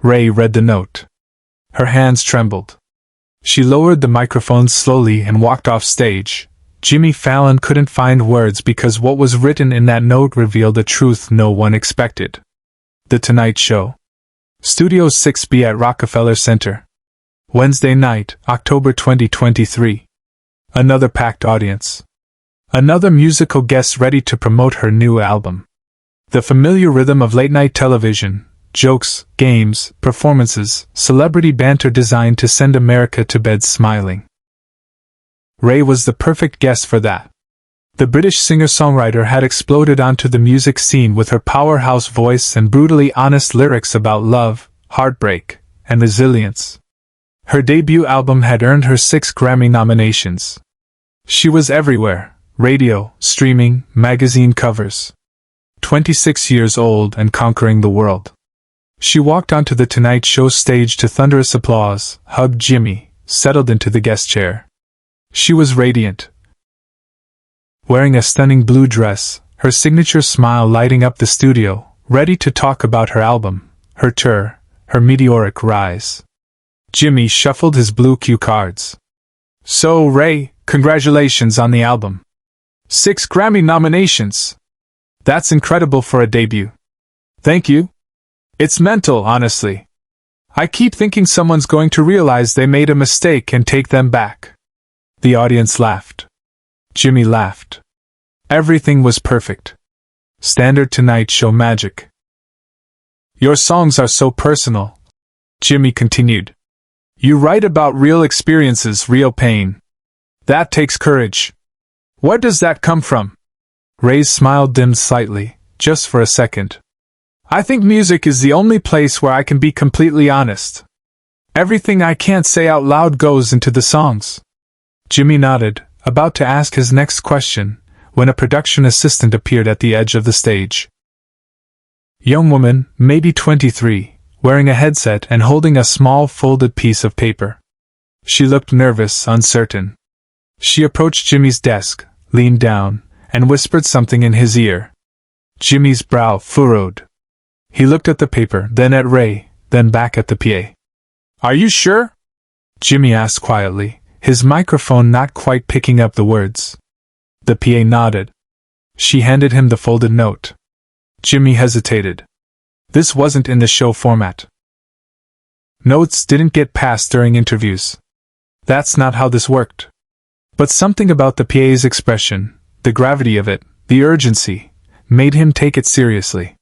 Raye read the note. Her hands trembled. She lowered the microphone slowly and walked off stage. Jimmy Fallon couldn't find words because what was written in that note revealed a truth no one expected. The Tonight Show. Studio 6B at Rockefeller Center. Wednesday night, October 2023. Another packed audience. Another musical guest ready to promote her new album. The familiar rhythm of late-night television, jokes, games, performances, celebrity banter designed to send America to bed smiling. Raye was the perfect guest for that. The British singer-songwriter had exploded onto the music scene with her powerhouse voice and brutally honest lyrics about love, heartbreak, and resilience. Her debut album had earned her 6 Grammy nominations. She was everywhere: radio, streaming, magazine covers. 26 years old and conquering the world. She walked onto the Tonight Show stage to thunderous applause, hugged Jimmy, settled into the guest chair. She was radiant. Wearing a stunning blue dress, her signature smile lighting up the studio, ready to talk about her album, her tour, her meteoric rise. Jimmy shuffled his blue cue cards. So, Raye, congratulations on the album. 6 Grammy nominations. That's incredible for a debut. Thank you. It's mental, honestly. I keep thinking someone's going to realize they made a mistake and take them back. The audience laughed. Jimmy laughed. Everything was perfect. Standard Tonight Show magic. Your songs are so personal, Jimmy continued. You write about real experiences, real pain. That takes courage. Where does that come from? Raye's smile dimmed slightly, just for a second. I think music is the only place where I can be completely honest. Everything I can't say out loud goes into the songs. Jimmy nodded, about to ask his next question, when a production assistant appeared at the edge of the stage. Young woman, maybe 23, wearing a headset and holding a small folded piece of paper. She looked nervous, uncertain. She approached Jimmy's desk, leaned down, and whispered something in his ear. Jimmy's brow furrowed. He looked at the paper, then at Raye, then back at the PA. Are you sure? Jimmy asked quietly, his microphone not quite picking up the words. The PA nodded. She handed him the folded note. Jimmy hesitated. This wasn't in the show format. Notes didn't get passed during interviews. That's not how this worked. But something about the PA's expression, the gravity of it, the urgency, made him take it seriously.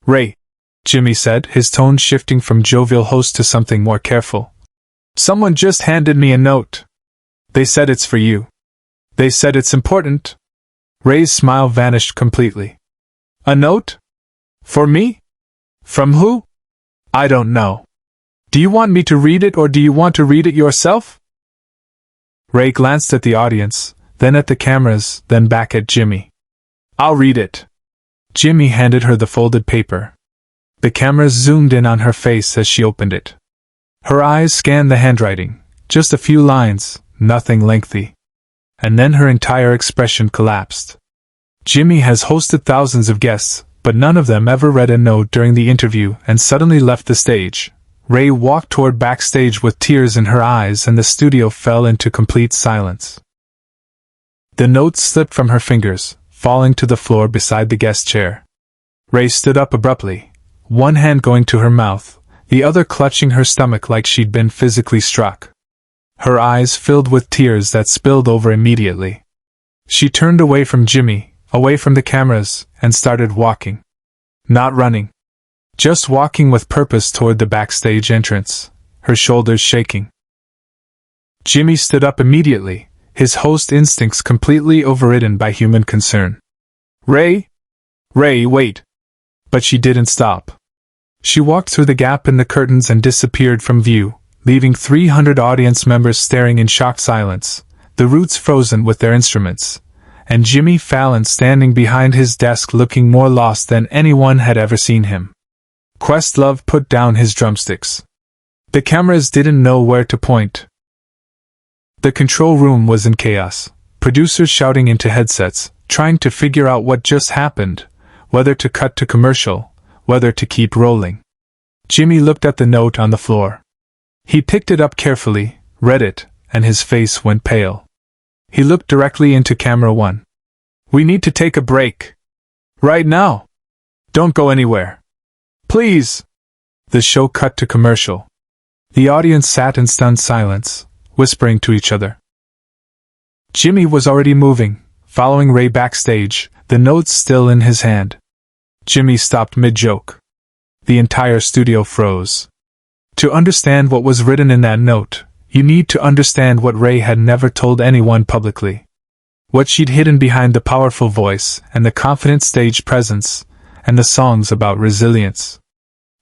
Raye, Jimmy said, his tone shifting from jovial host to something more careful. Someone just handed me a note. They said it's for you. They said it's important. Raye's smile vanished completely. A note? For me? From who? I don't know. Do you want me to read it or do you want to read it yourself? Raye glanced at the audience, then at the cameras, then back at Jimmy. I'll read it. Jimmy handed her the folded paper. The cameras zoomed in on her face as she opened it. Her eyes scanned the handwriting, just a few lines, nothing lengthy. And then her entire expression collapsed. Jimmy has hosted thousands of guests, but none of them ever read a note during the interview and suddenly left the stage. Raye walked toward backstage with tears in her eyes and the studio fell into complete silence. The note slipped from her fingers, falling to the floor beside the guest chair. Raye stood up abruptly, one hand going to her mouth, the other clutching her stomach like she'd been physically struck. Her eyes filled with tears that spilled over immediately. She turned away from Jimmy, away from the cameras, and started walking. Not running. Just walking with purpose toward the backstage entrance, her shoulders shaking. Jimmy stood up immediately, his host instincts completely overridden by human concern. Raye? Raye, wait. But she didn't stop. She walked through the gap in the curtains and disappeared from view, leaving 300 audience members staring in shocked silence, the roots frozen with their instruments, and Jimmy Fallon standing behind his desk looking more lost than anyone had ever seen him. Questlove put down his drumsticks. The cameras didn't know where to point. The control room was in chaos, producers shouting into headsets, trying to figure out what just happened, whether to cut to commercial, whether to keep rolling. Jimmy looked at the note on the floor. He picked it up carefully, read it, and his face went pale. He looked directly into camera 1. "We need to take a break. Right now. Don't go anywhere. Please." The show cut to commercial. The audience sat in stunned silence, whispering to each other. Jimmy was already moving, following Raye backstage, the notes still in his hand. Jimmy stopped mid-joke. The entire studio froze. To understand what was written in that note, you need to understand what Raye had never told anyone publicly. What she'd hidden behind the powerful voice and the confident stage presence, and the songs about resilience.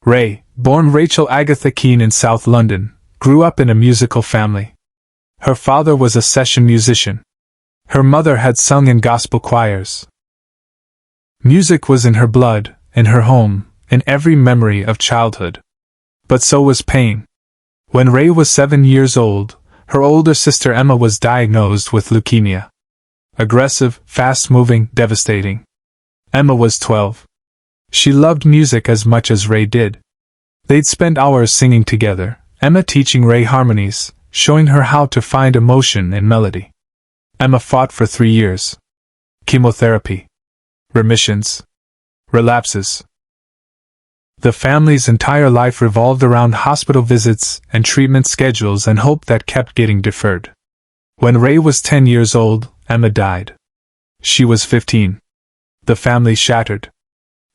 Raye, born Rachel Agatha Keane in South London, grew up in a musical family. Her father was a session musician. Her mother had sung in gospel choirs. Music was in her blood, in her home, in every memory of childhood. But so was pain. When Raye was 7 years old, her older sister Emma was diagnosed with leukemia. Aggressive, fast-moving, devastating. Emma was 12. She loved music as much as Raye did. They'd spend hours singing together, Emma teaching Raye harmonies, showing her how to find emotion in melody. Emma fought for 3 years. Chemotherapy. Remissions. Relapses. The family's entire life revolved around hospital visits and treatment schedules and hope that kept getting deferred. When Raye was 10 years old, Emma died. She was 15. The family shattered.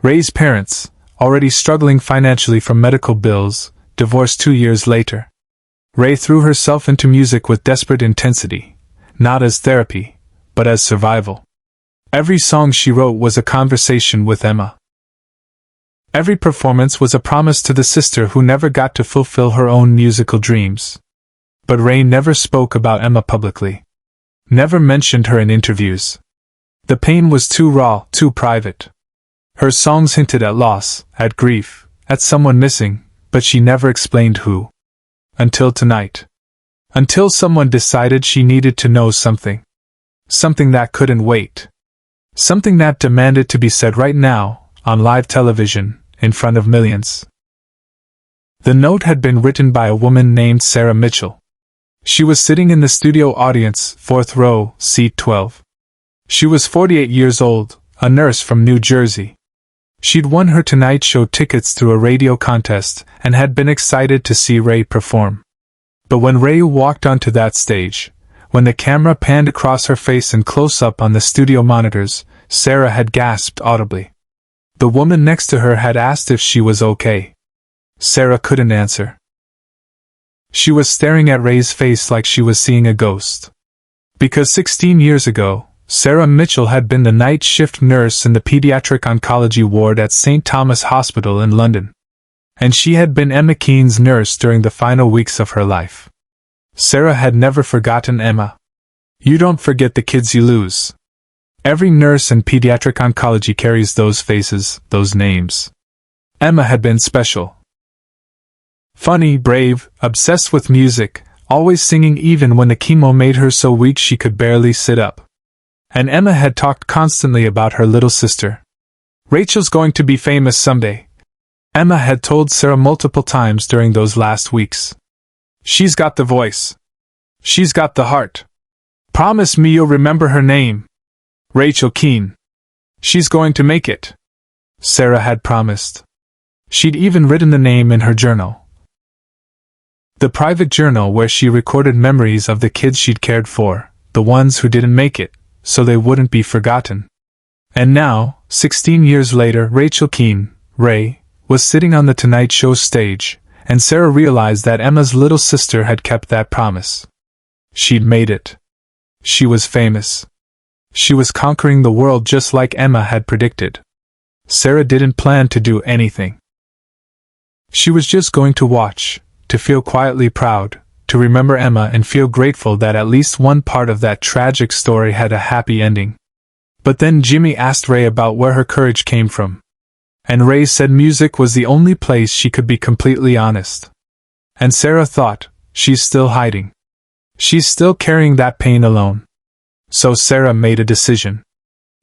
Raye's parents, already struggling financially from medical bills, divorced 2 years later. Raye threw herself into music with desperate intensity, not as therapy, but as survival. Every song she wrote was a conversation with Emma. Every performance was a promise to the sister who never got to fulfill her own musical dreams. But Raye never spoke about Emma publicly. Never mentioned her in interviews. The pain was too raw, too private. Her songs hinted at loss, at grief, at someone missing, but she never explained who. Until tonight. Until someone decided she needed to know something. Something that couldn't wait. Something that demanded to be said right now, on live television, in front of millions. The note had been written by a woman named Sarah Mitchell. She was sitting in the studio audience, 4th row, seat 12. She was 48 years old, a nurse from New Jersey. She'd won her Tonight Show tickets through a radio contest and had been excited to see Raye perform. But when Raye walked onto that stage, when the camera panned across her face and close-up on the studio monitors, Sarah had gasped audibly. The woman next to her had asked if she was okay. Sarah couldn't answer. She was staring at Raye's face like she was seeing a ghost. Because 16 years ago, Sarah Mitchell had been the night shift nurse in the pediatric oncology ward at St. Thomas Hospital in London. And she had been Emma Keane's nurse during the final weeks of her life. Sarah had never forgotten Emma. You don't forget the kids you lose. Every nurse in pediatric oncology carries those faces, those names. Emma had been special. Funny, brave, obsessed with music, always singing even when the chemo made her so weak she could barely sit up. And Emma had talked constantly about her little sister. Rachel's going to be famous someday. Emma had told Sarah multiple times during those last weeks. She's got the voice. She's got the heart. Promise me you'll remember her name. Rachel Keane. She's going to make it. Sarah had promised. She'd even written the name in her journal. The private journal where she recorded memories of the kids she'd cared for, the ones who didn't make it, so they wouldn't be forgotten. And now, 16 years later, Rachel Keane, Raye, was sitting on the Tonight Show stage, and Sarah realized that Emma's little sister had kept that promise. She'd made it. She was famous. She was conquering the world just like Emma had predicted. Sarah didn't plan to do anything. She was just going to watch, to feel quietly proud, to remember Emma and feel grateful that at least one part of that tragic story had a happy ending. But then Jimmy asked Raye about where her courage came from. And Raye said music was the only place she could be completely honest. And Sarah thought, she's still hiding. She's still carrying that pain alone. So Sarah made a decision.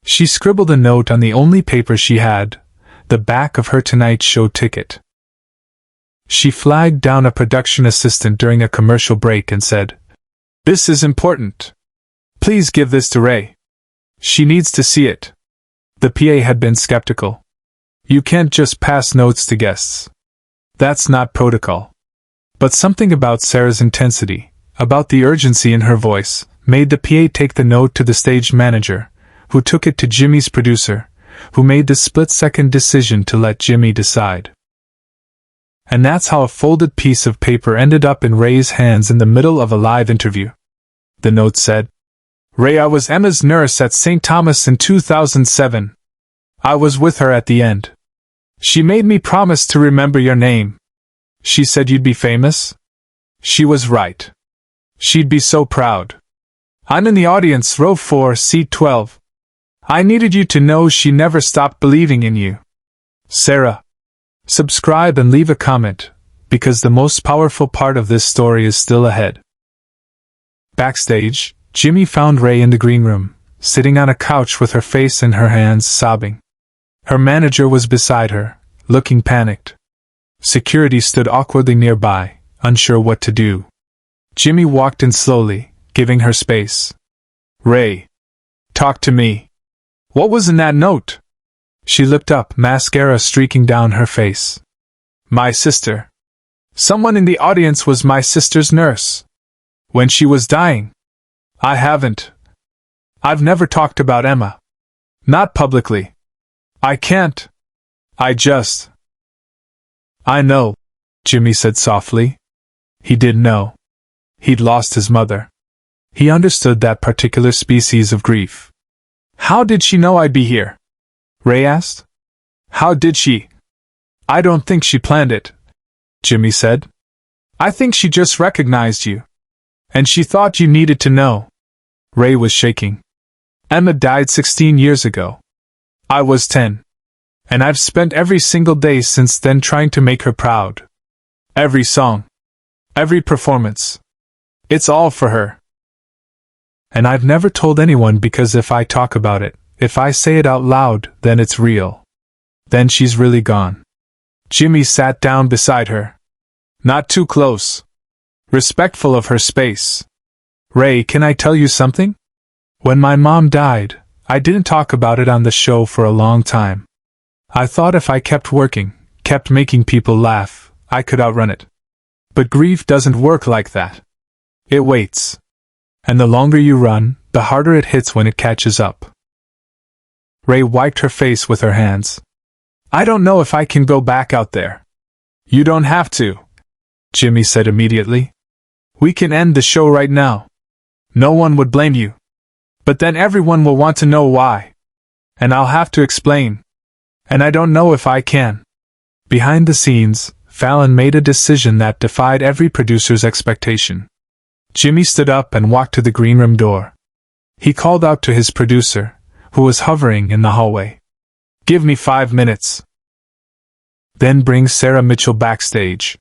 She scribbled a note on the only paper she had, the back of her Tonight Show ticket. She flagged down a production assistant during a commercial break and said, "This is important. Please give this to Raye. She needs to see it." The PA had been skeptical. "You can't just pass notes to guests. That's not protocol." But something about Sarah's intensity, about the urgency in her voice, made the PA take the note to the stage manager, who took it to Jimmy's producer, who made the split-second decision to let Jimmy decide. And that's how a folded piece of paper ended up in Raye's hands in the middle of a live interview. The note said, "Raye, I was Emma's nurse at St. Thomas in 2007. I was with her at the end. She made me promise to remember your name. She said you'd be famous. She was right. She'd be so proud. I'm in the audience, row 4, seat 12. I needed you to know she never stopped believing in you. Sarah." Subscribe and leave a comment, because the most powerful part of this story is still ahead. Backstage, Jimmy found Raye in the green room, sitting on a couch with her face in her hands, sobbing. Her manager was beside her, looking panicked. Security stood awkwardly nearby, unsure what to do. Jimmy walked in slowly, giving her space. "Raye, talk to me. What was in that note?" She looked up, mascara streaking down her face. "My sister. Someone in the audience was my sister's nurse. When she was dying. I've never talked about Emma. Not publicly. I can't. I know," Jimmy said softly. He did know. He'd lost his mother. He understood that particular species of grief. "How did she know I'd be here?" Raye asked. "How did she?" "I don't think she planned it," Jimmy said. "I think she just recognized you. And she thought you needed to know." Raye was shaking. "Emma died 16 years ago. I was 10. And I've spent every single day since then trying to make her proud. Every song. Every performance. It's all for her. And I've never told anyone because if I talk about it, if I say it out loud, then it's real. Then she's really gone." Jimmy sat down beside her. Not too close. Respectful of her space. "Raye, can I tell you something? When my mom died, I didn't talk about it on the show for a long time. I thought if I kept working, kept making people laugh, I could outrun it. But grief doesn't work like that. It waits. And the longer you run, the harder it hits when it catches up." Raye wiped her face with her hands. "I don't know if I can go back out there." "You don't have to," Jimmy said immediately. "We can end the show right now. No one would blame you. But then everyone will want to know why. And I'll have to explain. And I don't know if I can." Behind the scenes, Fallon made a decision that defied every producer's expectation. Jimmy stood up and walked to the green room door. He called out to his producer, who was hovering in the hallway. "Give me 5 minutes. Then bring Sarah Mitchell backstage.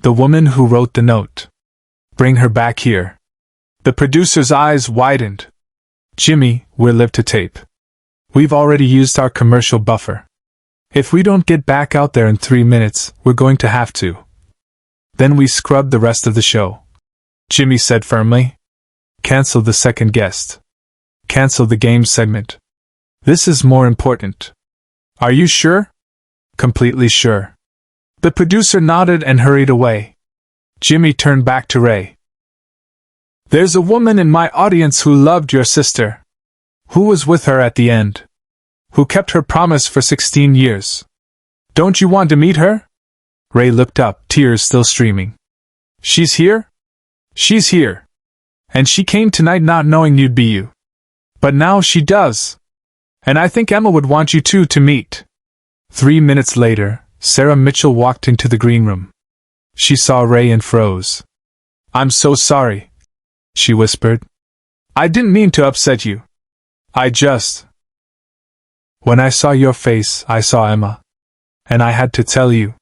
The woman who wrote the note. Bring her back here." The producer's eyes widened. "Jimmy, we're live to tape. We've already used our commercial buffer. If we don't get back out there in 3 minutes, we're going to have to. Then we scrub the rest of the show," Jimmy said firmly. "Cancel the second guest. Cancel the game segment. This is more important." "Are you sure?" "Completely sure." The producer nodded and hurried away. Jimmy turned back to Raye. "There's a woman in my audience who loved your sister. Who was with her at the end. Who kept her promise for 16 years. Don't you want to meet her?" Raye looked up, tears still streaming. "She's here?" "She's here. And she came tonight not knowing you'd be you. But now she does. And I think Emma would want you two to meet." 3 minutes later, Sarah Mitchell walked into the green room. She saw Raye and froze. "I'm so sorry," she whispered. "I didn't mean to upset you. When I saw your face, I saw Emma. And I had to tell you."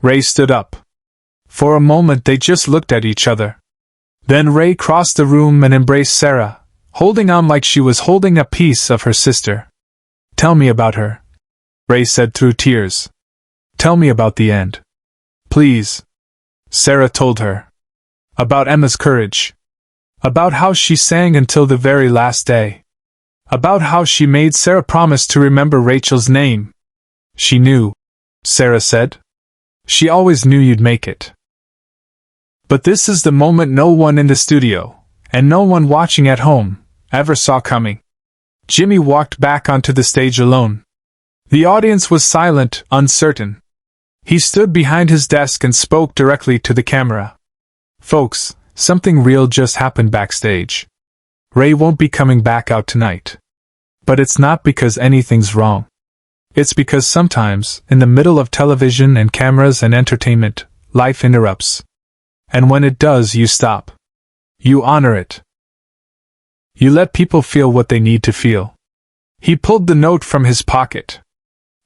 Raye stood up. For a moment they just looked at each other. Then Raye crossed the room and embraced Sarah, holding on like she was holding a piece of her sister. "Tell me about her," Raye said through tears. "Tell me about the end. Please. Sarah told her. About Emma's courage. About how she sang until the very last day. About how she made Sarah promise to remember Rachel's name. She knew, Sarah said. She always knew you'd make it. But this is the moment no one in the studio, and no one watching at home, ever saw coming. Jimmy walked back onto the stage alone. The audience was silent, uncertain. He stood behind his desk and spoke directly to the camera. Folks, something real just happened backstage. Raye won't be coming back out tonight. But it's not because anything's wrong. It's because sometimes, in the middle of television and cameras and entertainment, life interrupts. And when it does, you stop. You honor it. You let people feel what they need to feel. He pulled the note from his pocket.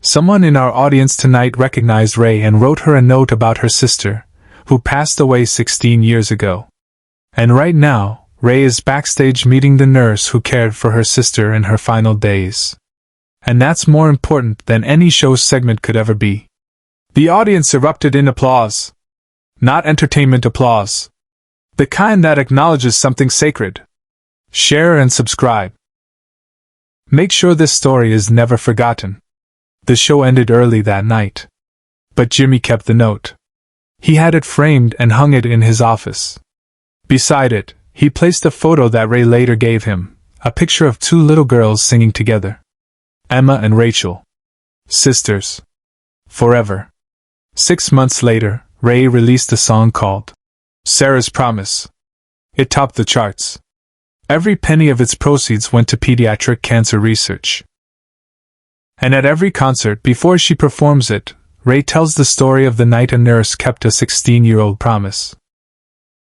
Someone in our audience tonight recognized Raye and wrote her a note about her sister, who passed away 16 years ago. And right now, Raye is backstage meeting the nurse who cared for her sister in her final days. And that's more important than any show segment could ever be. The audience erupted in applause. Not entertainment applause. The kind that acknowledges something sacred. Share and subscribe. Make sure this story is never forgotten. The show ended early that night. But Jimmy kept the note. He had it framed and hung it in his office. Beside it, he placed a photo that Raye later gave him, a picture of two little girls singing together. Emma and Rachel. Sisters. Forever. 6 months later, Raye released a song called Sarah's Promise. It topped the charts. Every penny of its proceeds went to pediatric cancer research. And at every concert before she performs it, Raye tells the story of the night a nurse kept a 16-year-old promise.